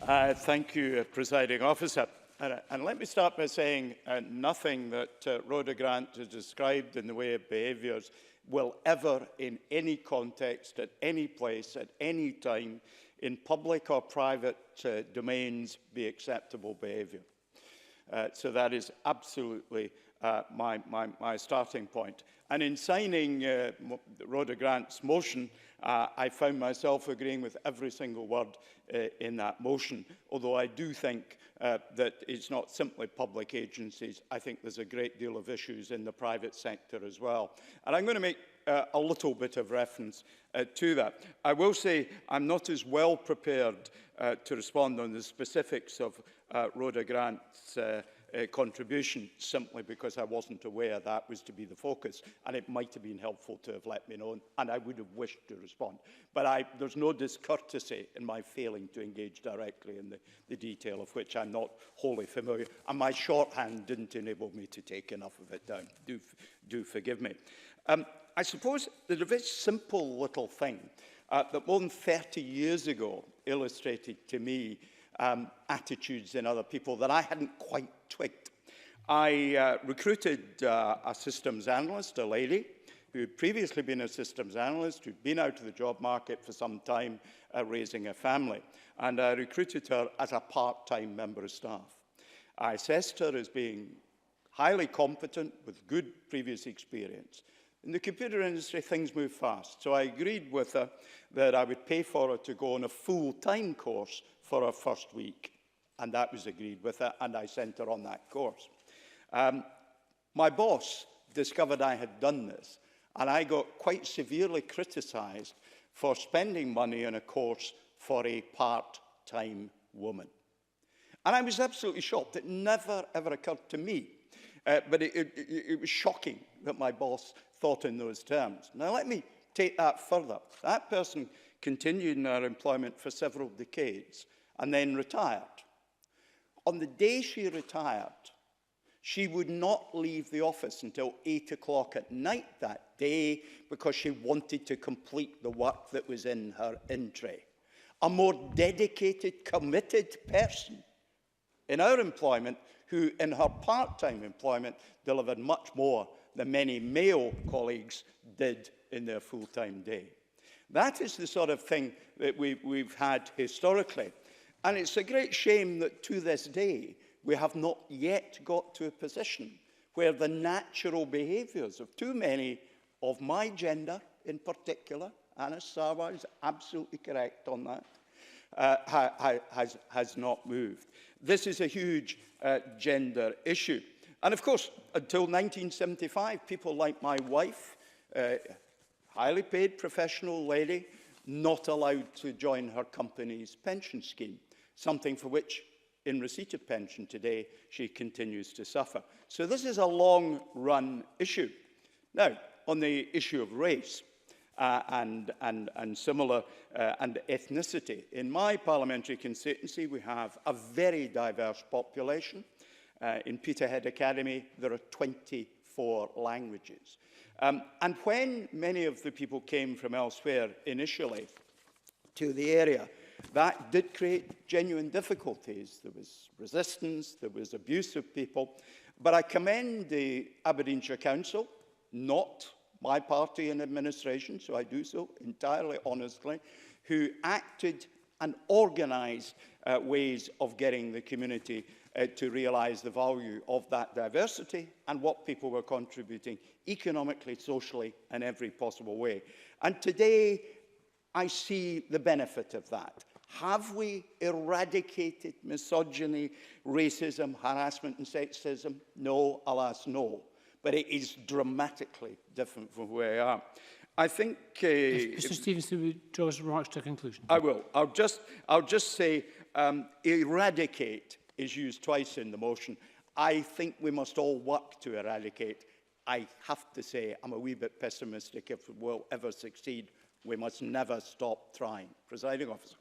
Thank you, Presiding Officer. And let me start by saying nothing that Rhoda Grant has described in the way of behaviours will ever, in any context, at any place, at any time, in public or private domains, be acceptable behaviour. So that is absolutely my starting point. And in signing Rhoda Grant's motion, I found myself agreeing with every single word in that motion, although I do think that it's not simply public agencies. I think there's a great deal of issues in the private sector as well. And I'm going to make a little bit of reference to that. I will say I'm not as well prepared to respond on the specifics of Rhoda Grant's contribution, simply because I wasn't aware that was to be the focus, and it might have been helpful to have let me know, and I would have wished to respond. But there's no discourtesy in my failing to engage directly in the detail of which I'm not wholly familiar, and my shorthand didn't enable me to take enough of it down. Do forgive me. I suppose there's a very simple little thing that more than 30 years ago illustrated to me attitudes in other people that I hadn't quite twigged. I recruited a systems analyst, a lady, who had previously been a systems analyst, who'd been out of the job market for some time, raising a family. And I recruited her as a part-time member of staff. I assessed her as being highly competent with good previous experience. In the computer industry, things move fast. So I agreed with her that I would pay for her to go on a full-time course for her first week. And that was agreed with her, and I sent her on that course. My boss discovered I had done this, and I got quite severely criticised for spending money on a course for a part-time woman. And I was absolutely shocked. It never, ever occurred to me. But it was shocking that my boss thought in those terms. Now, let me take that further. That person continued in her employment for several decades and then retired. On the day she retired, she would not leave the office until 8 o'clock at night that day because she wanted to complete the work that was in her in-tray. A more dedicated, committed person in our employment who, in her part-time employment, delivered much more than many male colleagues did in their full-time day. That is the sort of thing that we've had historically. And it's a great shame that to this day, we have not yet got to a position where the natural behaviours of too many of my gender in particular, Anna Sarwar is absolutely correct on that, has not moved. This is a huge gender issue. And of course, until 1975, people like my wife, highly paid professional lady, not allowed to join her company's pension scheme, something for which, in receipt of pension today, she continues to suffer. So this is a long-run issue. Now, on the issue of race and similar and ethnicity, in my parliamentary constituency, we have a very diverse population. In Peterhead Academy, there are 24 languages. And when many of the people came from elsewhere initially to the area, that did create genuine difficulties. There was resistance, there was abuse of people. But I commend the Aberdeenshire Council, not my party in administration, so I do so entirely honestly, who acted and organised ways of getting the community to realise the value of that diversity and what people were contributing economically, socially, in every possible way. And today, I see the benefit of that. Have we eradicated misogyny, racism, harassment and sexism? No, alas, no. But it is dramatically different from where we are. I think... Mr. Stevenson, will draw his remarks to a conclusion. I will. I'll just say eradicate is used twice in the motion. I think we must all work to eradicate. I have to say I'm a wee bit pessimistic if it will ever succeed. We must never stop trying. Presiding Officer.